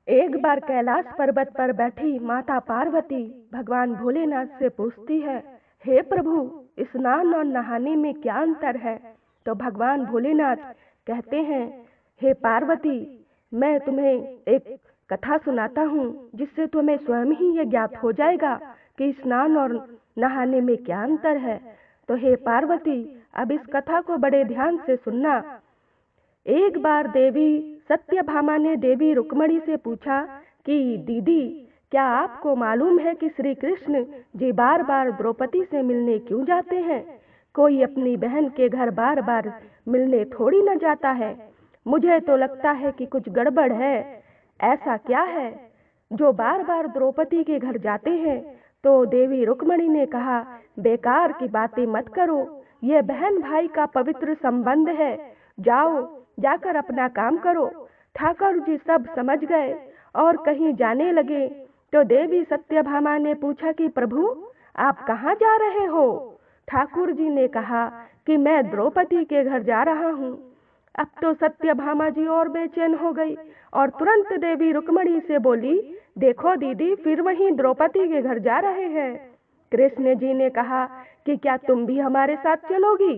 एक बार कैलाश पर्वत पर बैठी माता पार्वती भगवान भोलेनाथ से पूछती है, हे प्रभु, स्नान और नहाने में क्या अंतर है? तो भगवान भोलेनाथ कहते हैं, हे पार्वती, मैं तुम्हें एक कथा सुनाता हूँ जिससे तुम्हें स्वयं ही ये ज्ञात हो जाएगा कि स्नान और नहाने में क्या अंतर है। तो हे पार्वती, अब इस कथा को बड़े ध्यान से सुनना। एक बार देवी सत्यभामा ने देवी रुक्मणी से पूछा कि दीदी, क्या आपको मालूम है कि श्री कृष्ण जी बार बार द्रौपदी से मिलने क्यों जाते हैं? कोई अपनी बहन के घर बार बार मिलने थोड़ी न जाता है। मुझे तो लगता है कि कुछ गड़बड़ है। ऐसा क्या है जो बार बार द्रौपदी के घर जाते हैं? तो देवी रुक्मणी ने कहा, बेकार की बातें मत करो, यह बहन भाई का पवित्र संबंध है। जाओ, जाकर अपना काम करो। ठाकुर जी सब समझ गए और कहीं जाने लगे। तो देवी सत्यभामा ने पूछा कि प्रभु, आप कहाँ जा रहे हो? ठाकुर जी ने कहा कि मैं द्रौपदी के घर जा रहा हूँ। अब तो सत्यभामा जी और बेचैन हो गई और तुरंत देवी रुक्मणी से बोली, देखो दीदी, फिर वहीं द्रौपदी के घर जा रहे हैं। कृष्ण जी ने कहा कि क्या तुम भी हमारे साथ चलोगी?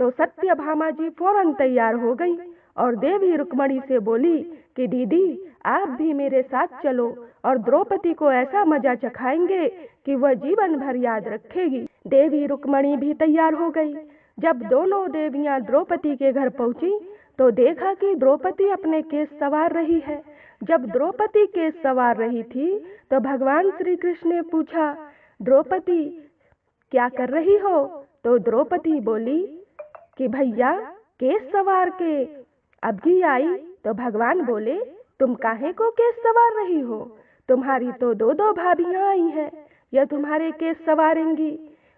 तो सत्यभामा जी फौरन तैयार हो गई और देवी रुक्मणी से बोली कि दीदी, आप भी मेरे साथ चलो और द्रौपदी को ऐसा मजा चखाएंगे कि वह जीवन भर याद रखेगी। देवी रुक्मणी भी तैयार हो गई। जब दोनों देवियां द्रौपदी के घर पहुंची तो देखा कि द्रौपदी अपने केस संवार रही है। जब द्रौपदी केस संवार रही थी तो भगवान श्री कृष्ण ने पूछा, द्रौपदी, क्या कर रही हो? तो द्रौपदी बोली कि भैया, केस सवार के अभी आई। तो भगवान बोले, तुम काहे को केस सवार रही हो? तुम्हारी तो दो दो भाभियां आई हैं, यह तुम्हारे केस सवारेंगी।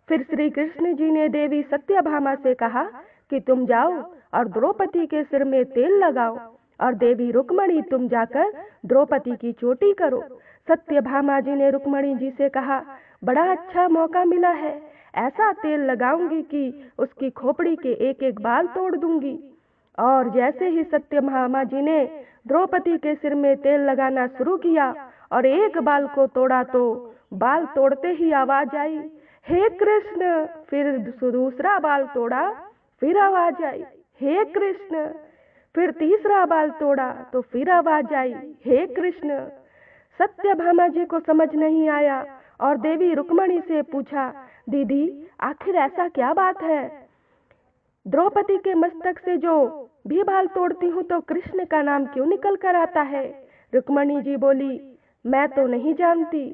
फिर श्री कृष्ण जी ने देवी सत्यभामा से कहा कि तुम जाओ और द्रौपदी के सिर में तेल लगाओ, और देवी रुक्मणी, तुम जाकर द्रौपदी की चोटी करो। सत्यभामा जी ने रुक्मणी जी से कहा, बड़ा अच्छा मौका मिला है, ऐसा तेल लगाऊंगी कि उसकी खोपड़ी के एक एक बाल तोड़ दूंगी। और जैसे ही सत्यभामा जी ने द्रौपदी के सिर में तेल लगाना शुरू किया और एक बाल को तोड़ा तो बाल तोड़ते ही आवाज आई, हे कृष्ण। फिर दूसरा बाल तोड़ा, फिर आवाज आई, हे कृष्ण। फिर तीसरा बाल तोड़ा तो फिर आवाज आई, हे कृष्ण। सत्यभामा जी को समझ नहीं आया और देवी रुक्मणी से पूछा, दीदी, आखिर ऐसा क्या बात है? द्रौपदी के मस्तक से जो भी बाल तोड़ती हूँ तो कृष्ण का नाम क्यों निकल कर आता है? रुक्मणी जी बोली, मैं तो नहीं जानती।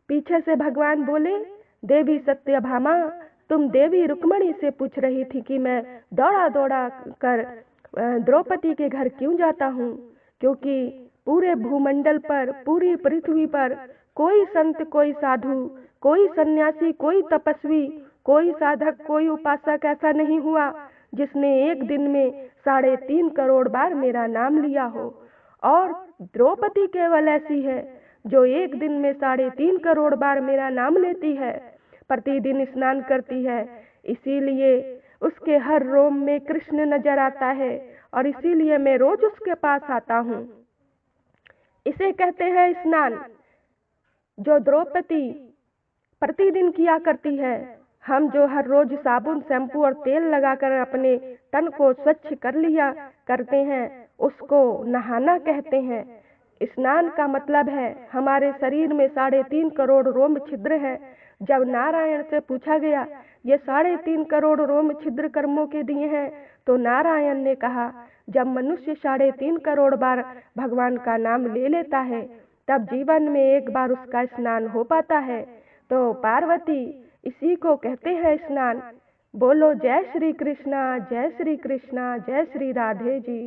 पीछे से भगवान बोले, देवी सत्यभामा, तुम देवी रुक्मणी से पूछ रही थी कि मैं दौड़ा दौड़ा कर द्रौपदी के घर क्यों जाता हूँ, क्योंकि पूरे भूमंडल पर, पूरी पृथ्वी पर कोई संत, कोई साधु, कोई सन्यासी, कोई तपस्वी, कोई साधक, कोई उपासक ऐसा नहीं हुआ जिसने एक दिन में 3.5 करोड़ बार मेरा नाम लिया हो। और द्रौपदी केवल ऐसी है जो एक दिन में 3.5 करोड़ बार मेरा नाम लेती है, प्रतिदिन स्नान करती है, इसीलिए उसके हर रोम में कृष्ण नजर आता है और इसीलिए मैं रोज उसके पास आता हूँ। इसे कहते हैं स्नान, जो द्रौपदी प्रतिदिन किया करती है। हम जो हर रोज साबुन, शैम्पू और तेल लगाकर अपने तन को स्वच्छ कर लिया करते हैं, उसको नहाना कहते हैं। स्नान का मतलब है, हमारे शरीर में 3.5 करोड़ रोम छिद्र है। जब नारायण से पूछा गया, ये 3.5 करोड़ रोम छिद्र कर्मों के दिए हैं, तो नारायण ने कहा, जब मनुष्य 3.5 करोड़ बार भगवान का नाम ले लेता है तब जीवन में एक बार उसका स्नान हो पाता है। तो पार्वती, इसी को कहते हैं स्नान। बोलो जय श्री कृष्णा, जय श्री कृष्णा, जय श्री राधे जी।